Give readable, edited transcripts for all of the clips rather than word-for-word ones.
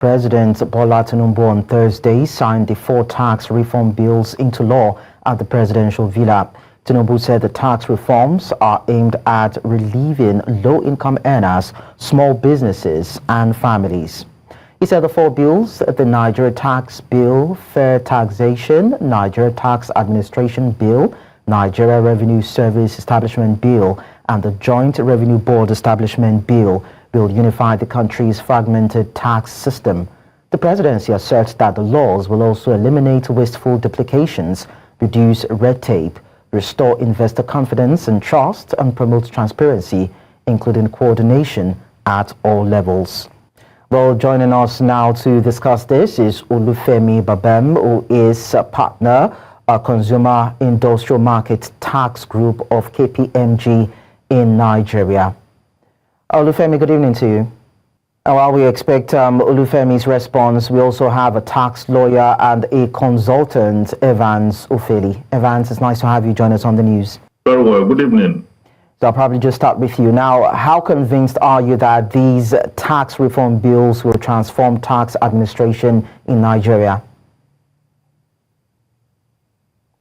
President Bola Tinubu on Thursday signed the 4 tax reform bills into law at the presidential villa. Tinubu said the tax reforms are aimed at relieving low-income earners, small businesses and families. He said the 4 bills, the Nigeria Tax Bill, Fair Taxation, Nigeria Tax Administration Bill, Nigeria Revenue Service Establishment Bill, and the Joint Revenue Board Establishment Bill will unify the country's fragmented tax system. The presidency asserts that the laws will also eliminate wasteful duplications, reduce red tape, restore investor confidence and trust, and promote transparency, including coordination at all levels. Well, joining us now to discuss this is Olufemi Babem, who is a partner, Consumer Industrial Market Tax Group of KPMG in Nigeria. Olufemi, good evening to you. While we expect Olufemi's response, we also have a tax lawyer and a consultant, Evans Ufeli. Evans, it's nice to have you join us on the news. Very well. Good evening. So I'll probably just start with you. Now, how convinced are you that these tax reform bills will transform tax administration in Nigeria?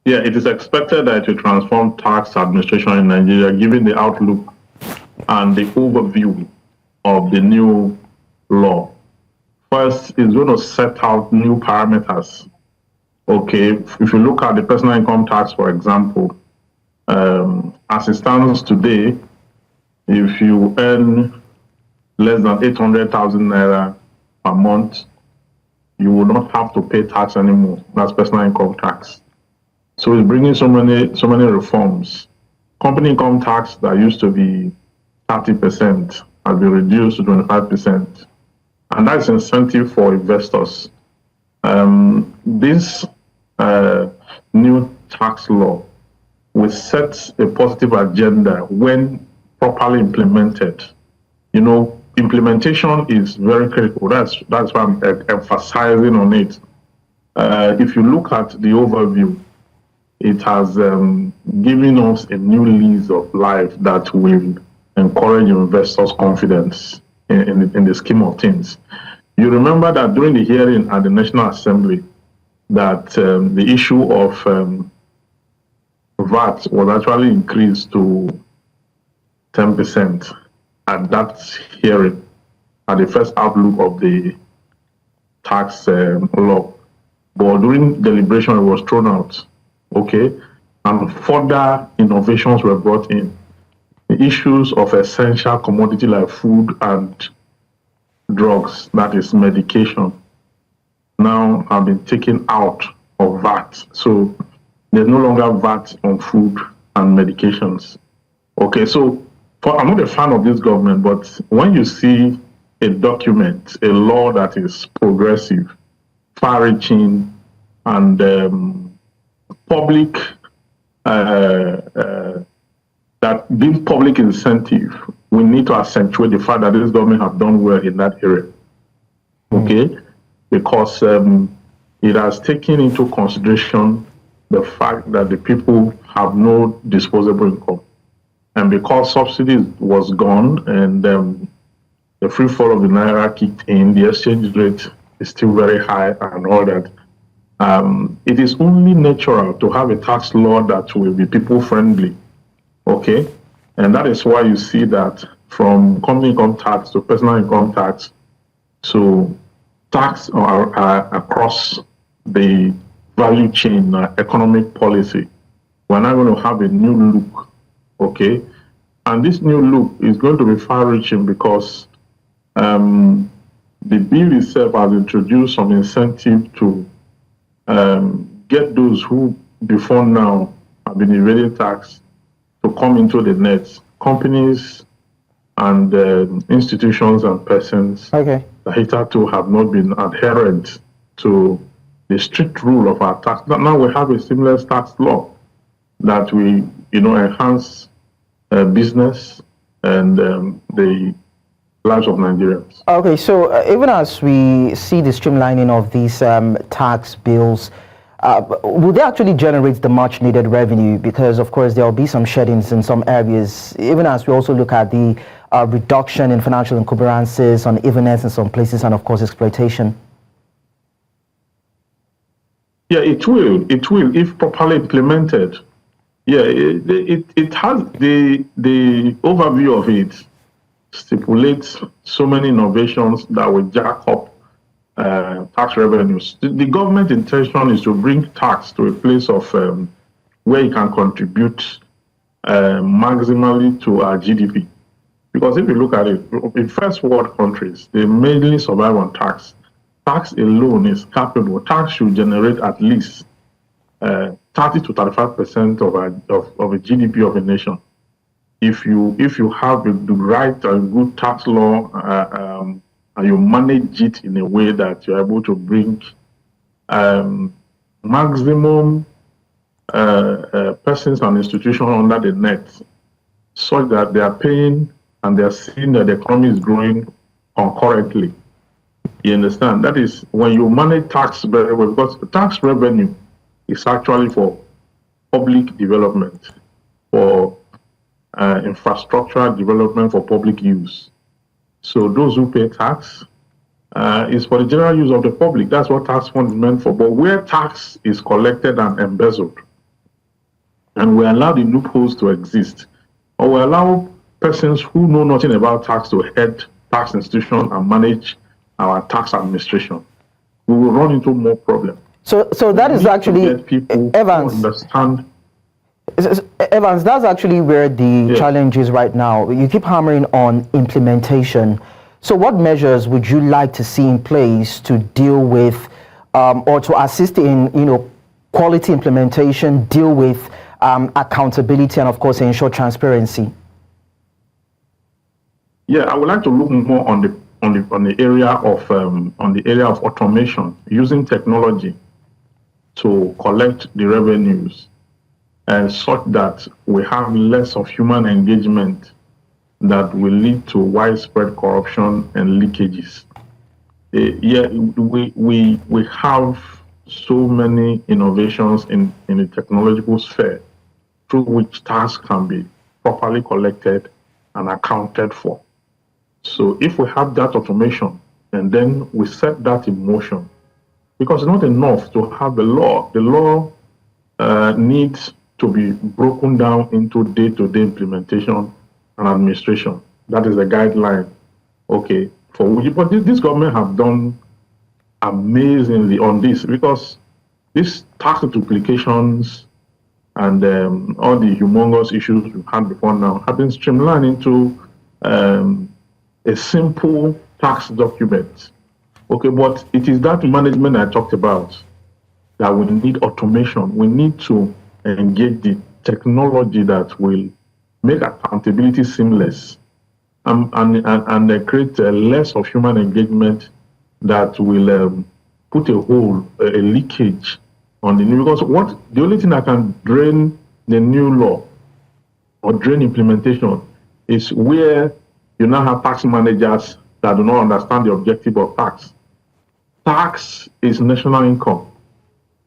Yeah, it is expected that it will transform tax administration in Nigeria, given the outlook and the overview of the new law. First, it's going to set out new parameters. Okay, if you look at the personal income tax, for example, as it stands today, if you earn less than 800,000 naira per month, you will not have to pay tax anymore. That's personal income tax. So it's bringing so many reforms. Company income tax that used to be 30% has been reduced to 25%. And that's incentive for investors. This new tax law will set a positive agenda when properly implemented. You know, implementation is very critical. That's why I'm emphasizing on it. If you look at the overview, it has given us a new lease of life that will encourage investors' confidence in the scheme of things. You remember that during the hearing at the National Assembly, that the issue of VAT was actually increased to 10% at that hearing, at the first outlook of the tax law. But during deliberation, it was thrown out. Okay, and further innovations were brought in. The issues of essential commodity like food and drugs, that is medication, now have been taken out of VAT. So there's no longer VAT on food and medications. Okay, so I'm not a fan of this government, but when you see a document, a law that is progressive, far-reaching, and public, that gives public incentive, we need to accentuate the fact that this government have done well in that area. Okay, because it has taken into consideration the fact that the people have no disposable income, and because subsidies was gone and the free fall of the naira kicked in, the exchange rate is still very high and all that. It is only natural to have a tax law that will be people friendly. Okay, and that is why you see that from company income tax to personal income tax, so tax across the value chain, economic policy, we're now going to have a new look. Okay, and this new look is going to be far-reaching because the bill itself has introduced some incentive to get those who before now have been evading tax to come into the net. Companies and institutions and persons that hitherto have not been adherent to the strict rule of our tax. Now we have a seamless tax law that we, enhance business and the lives of Nigerians. Okay, so even as we see the streamlining of these tax bills, will they actually generate the much needed revenue? Because of course there will be some sheddings in some areas, even as we also look at the reduction in financial encumbrances, unevenness in some places, and of course exploitation? Yeah, it will. It will if properly implemented. Yeah, it has the overview of it stipulates so many innovations that will jack up tax revenues. The government intention is to bring tax to a place of where it can contribute maximally to our GDP. Because if you look at it, in first world countries, they mainly survive on tax. Tax alone is capable. Tax should generate at least 30 to 35% of a GDP of a nation. If you have the right and good tax law and you manage it in a way that you're able to bring maximum persons and institutions under the net, such that they are paying and they are seeing that the economy is growing concurrently. You understand? That is when you manage tax very well, because tax revenue is actually for public development, for infrastructural development for public use. So those who pay tax is for the general use of the public. That's what tax fund is meant for. But where tax is collected and embezzled, and we allow the loopholes to exist, or we allow persons who know nothing about tax to head tax institutions and manage our tax administration, we will run into more problems. So that is actually, Evans, understand. Evans, that's actually where the challenge is right now. You keep hammering on implementation. So what measures would you like to see in place to deal with or to assist in, quality implementation, deal with accountability, and of course ensure transparency? Yeah, I would like to look more on the area of automation, using technology to collect the revenues, and such that we have less of human engagement that will lead to widespread corruption and leakages. We have so many innovations in the technological sphere through which tax can be properly collected and accounted for. So if we have that automation and then we set that in motion, because it's not enough to have the law. The law needs to be broken down into day-to-day implementation and administration. That is the guideline, okay, for which, but this government have done amazingly on this, because these tax duplications and all the humongous issues we've had before now have been streamlined into a simple tax document. Okay, but it is that management I talked about that we need automation. We need to engage the technology that will make accountability seamless and create less of human engagement that will put a hole, a leakage on the new. Because the only thing that can drain the new law or drain implementation is where you now have tax managers that do not understand the objective of tax. Tax is national income,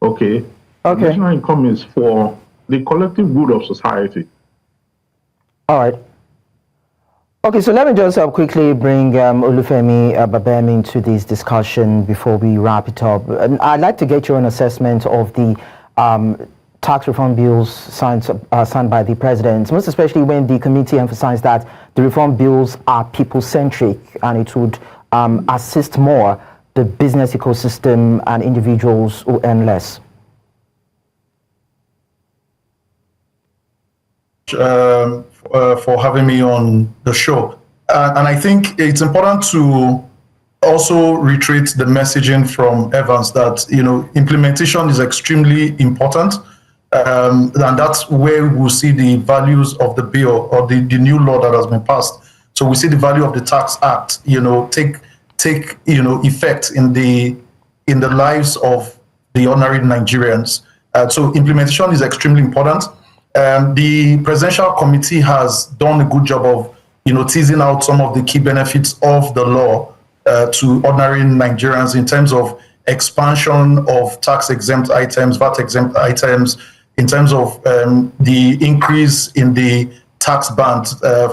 okay? National income is for the collective good of society. All right. Okay, so let me just quickly bring Olufemi Babem into this discussion before we wrap it up. And I'd like to get your own assessment of the tax reform bills signed by the president, most especially when the committee emphasized that the reform bills are people-centric and it would assist more the business ecosystem and individuals who earn less. For having me on the show. And I think it's important to also reiterate the messaging from Evans that, implementation is extremely important. And that's where we'll see the values of the bill or the new law that has been passed. So we see the value of the Tax Act, take effect in the lives of the ordinary Nigerians. So implementation is extremely important. The presidential committee has done a good job of, teasing out some of the key benefits of the law to ordinary Nigerians in terms of expansion of tax-exempt items, VAT-exempt items, in terms of the increase in the tax band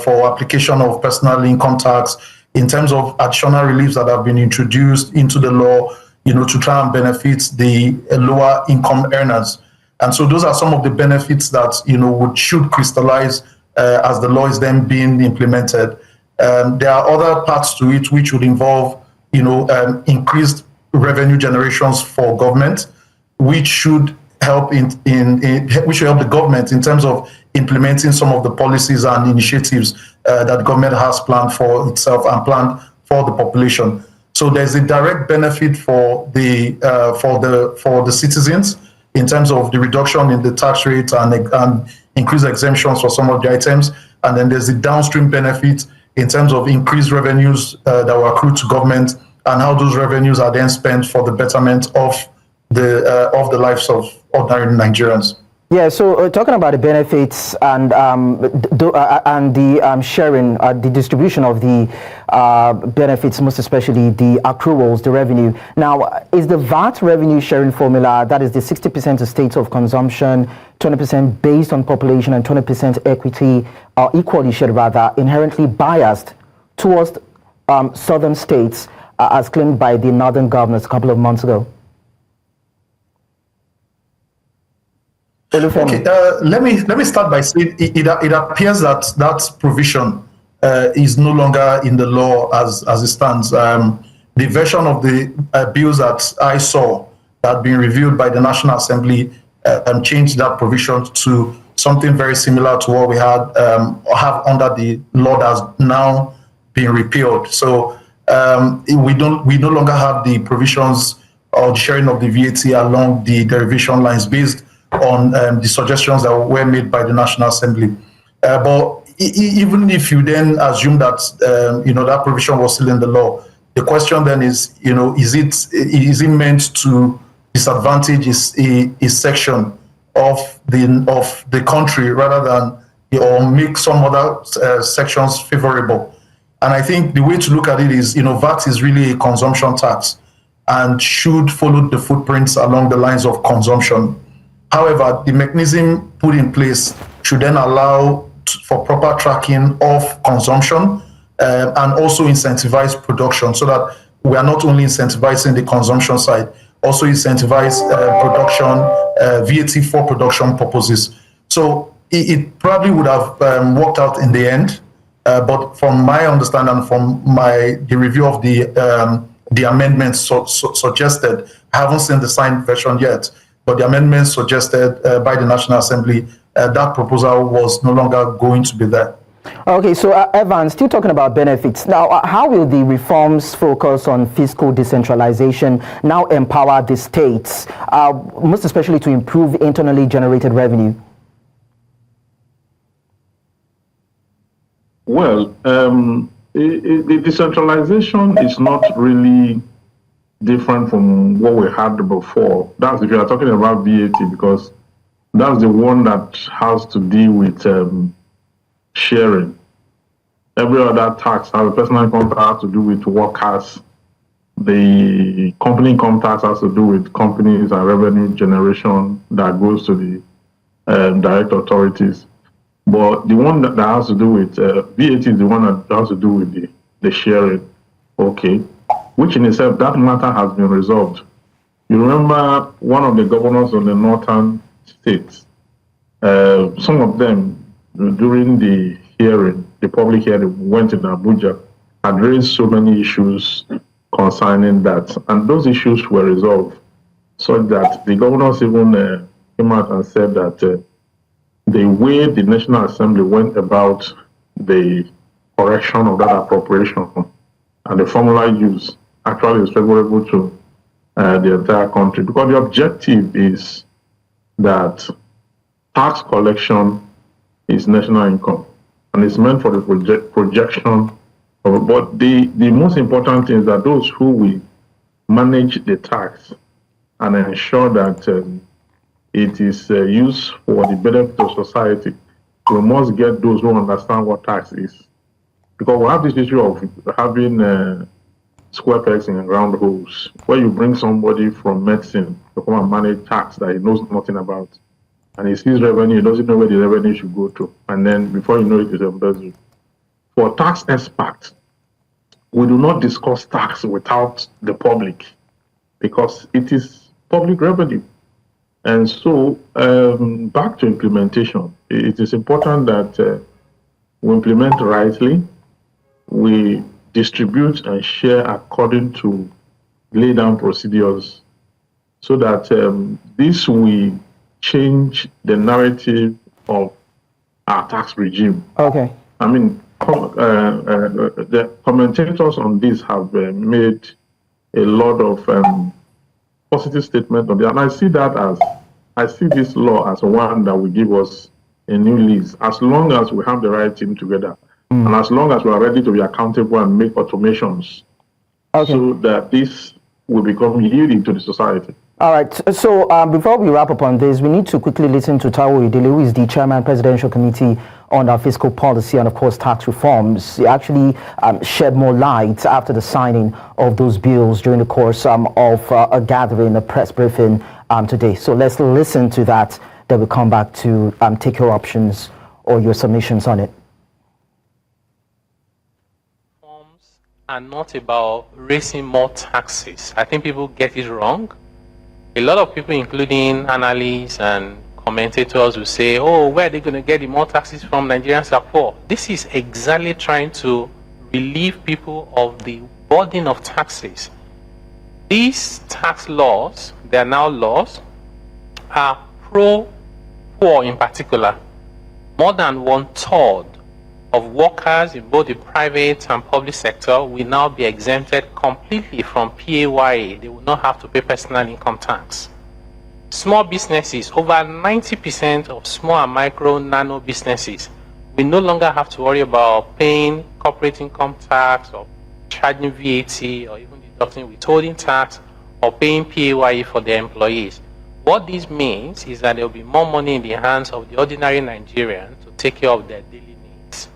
for application of personal income tax, in terms of additional reliefs that have been introduced into the law, to try and benefit the lower income earners. And so those are some of the benefits that, should crystallize as the law is then being implemented. There are other parts to it which would involve, increased revenue generations for government, which should help the government in terms of implementing some of the policies and initiatives that government has planned for itself and planned for the population. So there's a direct benefit for the citizens in terms of the reduction in the tax rate and increased exemptions for some of the items, and then there's the downstream benefit in terms of increased revenues that will accrue to government, and how those revenues are then spent for the betterment of the lives of ordinary Nigerians. Yeah, so talking about the benefits and the sharing, the distribution of the benefits, most especially the accruals, the revenue. Now, is the VAT revenue sharing formula, that is the 60% to states of consumption, 20% based on population, and 20% equity, equally shared rather, inherently biased towards southern states, as claimed by the northern governors a couple of months ago? Okay, let me start by saying it appears that that provision is no longer in the law as it stands. The version of the bills that I saw that had been reviewed by the National Assembly changed that provision to something very similar to what we have under the law that has now been repealed. So we no longer have the provisions or the sharing of the VAT along the derivation lines based on the suggestions that were made by the National Assembly. But even if you then assume that that provision was still in the law, the question then is, is it meant to disadvantage a section of the country rather than or make some other sections favorable? And I think the way to look at it is, VAT is really a consumption tax and should follow the footprints along the lines of consumption. However, the mechanism put in place should then allow for proper tracking of consumption and also incentivize production, so that we are not only incentivizing the consumption side, also incentivize production, VAT for production purposes. So it probably would have worked out in the end, but from my understanding, from the review of the amendments suggested, I haven't seen the signed version yet, but the amendments suggested by the National Assembly, that proposal was no longer going to be there. Okay, so Evan, still talking about benefits. Now, how will the reforms focus on fiscal decentralization now empower the states, most especially to improve internally generated revenue? Well, the decentralization is not really different from what we had before. That's if you are talking about VAT, because that's the one that has to deal with sharing. Every other tax has a personal income tax to do with workers. The company income tax has to do with companies and revenue generation that goes to the direct authorities. But the one that has to do with VAT is the one that has to do with the sharing. Okay. Which in itself, that matter has been resolved. You remember one of the governors of the northern states, some of them during the hearing, the public hearing, went in Abuja, had raised so many issues concerning that, and those issues were resolved, so that the governors even came out and said that the way the National Assembly went about the correction of that appropriation and the formula used actually is favorable to the entire country, because the objective is that tax collection is national income and it's meant for the projection of, but the most important thing is that those who will manage the tax and ensure that it is used for the benefit of society, we must get those who understand what tax is, because we have this issue of having square pegs in round holes, where you bring somebody from medicine to come and manage tax that he knows nothing about. and he sees revenue, he doesn't know where the revenue should go to. And then before you know it, it's embezzled. For tax experts, we do not discuss tax without the public because it is public revenue. And so back to implementation, it is important that we implement rightly, we distribute and share according to lay down procedures so that this will change the narrative of our tax regime. Okay. I mean, the commentators on this have made a lot of positive statements on it, and I see this law as one that will give us a new lease, as long as we have the right team together, and as long as we are ready to be accountable and make automations, so that this will become yielding to the society. All right. So before we wrap up on this, we need to quickly listen to Taiwo Idele, who is the chairman, Presidential Committee on Fiscal Policy and, of course, tax reforms. He actually shed more light after the signing of those bills during the course of a gathering, a press briefing today. So let's listen to that. Then we'll come back to take your options or your submissions on it. Reforms are not about raising more taxes. I think people get it wrong. A lot of people, including analysts and commentators, will say, oh, where are they going to get the more taxes from? Nigerians are poor. This is exactly trying to relieve people of the burden of taxes. These tax laws, they are now laws, are pro-poor in particular. More than 1/3 of workers in both the private and public sector will now be exempted completely from PAYE. They will not have to pay personal income tax. Small businesses, over 90% of small and micro nano businesses will no longer have to worry about paying corporate income tax or charging VAT or even deducting withholding tax or paying PAYE for their employees. What this means is that there will be more money in the hands of the ordinary Nigerian to take care of their daily needs.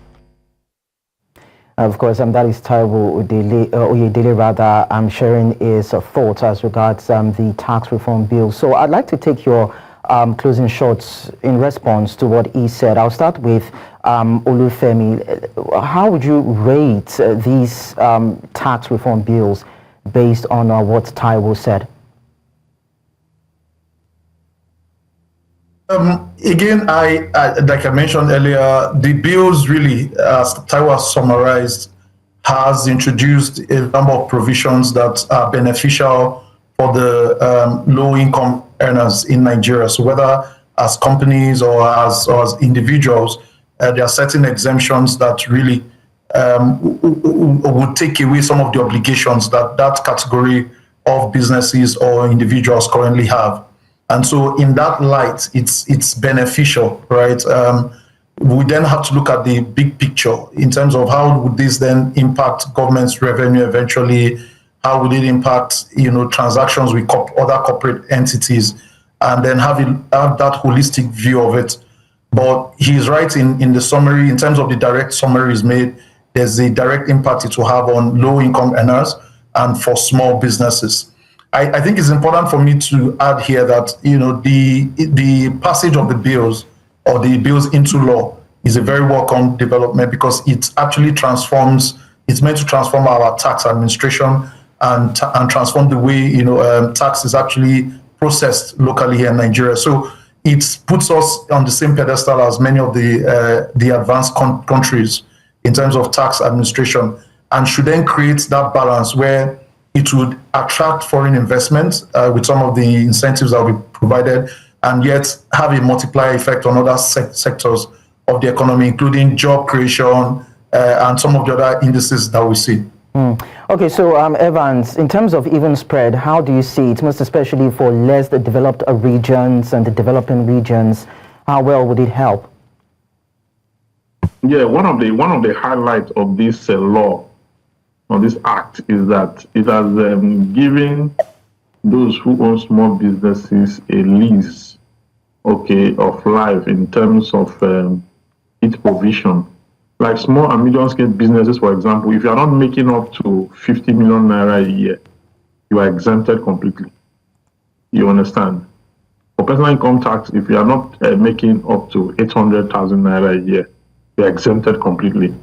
Of course, that is Taiwo Oyedele, rather, sharing his thoughts as regards the tax reform bill. So I'd like to take your closing shots in response to what he said. I'll start with Olufemi. How would you rate these tax reform bills based on what Taiwo said? Again, like I mentioned earlier, the bills really, as Taiwo summarized, has introduced a number of provisions that are beneficial for the low-income earners in Nigeria. So whether as companies or as individuals, there are certain exemptions that really would take away some of the obligations that category of businesses or individuals currently have. And so in that light, it's beneficial, right? We then have to look at the big picture in terms of how would this then impact government's revenue eventually, how would it impact, transactions with other corporate entities, and then have that holistic view of it. But he's right in the summary, in terms of the direct summaries made, there's a direct impact it will have on low-income earners and for small businesses. I think it's important for me to add here that the passage of the bills or the bills into law is a very welcome development because it actually it's meant to transform our tax administration and transform the way tax is actually processed locally here in Nigeria. So it puts us on the same pedestal as many of the advanced countries in terms of tax administration, and should then create that balance where it would attract foreign investment with some of the incentives that will be provided, and yet have a multiplier effect on other sectors of the economy, including job creation and some of the other indices that we see. Okay, so Evans, in terms of even spread, how do you see it, most especially for less developed regions and the developing regions? How well would it help? Yeah, one of the highlights of this law, on this act, is that it has given those who own small businesses a lease, of life in terms of its provision. Like small and medium-scale businesses, for example, if you are not making up to 50 million naira a year, you are exempted completely. You understand? For personal income tax, if you are not making up to 800,000 naira a year, you are exempted completely.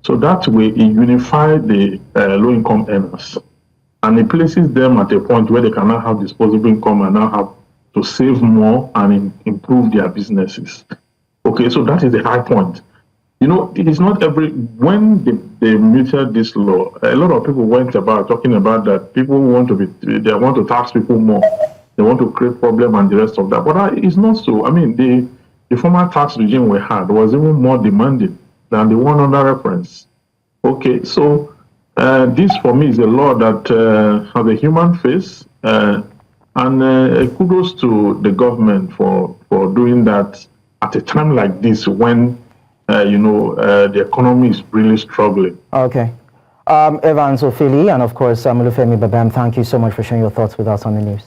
So that way, it unifies the low-income earners, and it places them at a point where they can now have disposable income and now have to save more and improve their businesses. Okay, so that is the high point. You know, it is not when they muted this law, a lot of people went about talking about that people want to tax people more. They want to create problem and the rest of that. But it's not so. I mean, the former tax regime we had was even more demanding than the one under reference. Okay, so this for me is a law that has a human face, and kudos to the government for doing that at a time like this when the economy is really struggling. Okay. Evans, Ufeli, and of course, Olufemi Babem, thank you so much for sharing your thoughts with us on the news.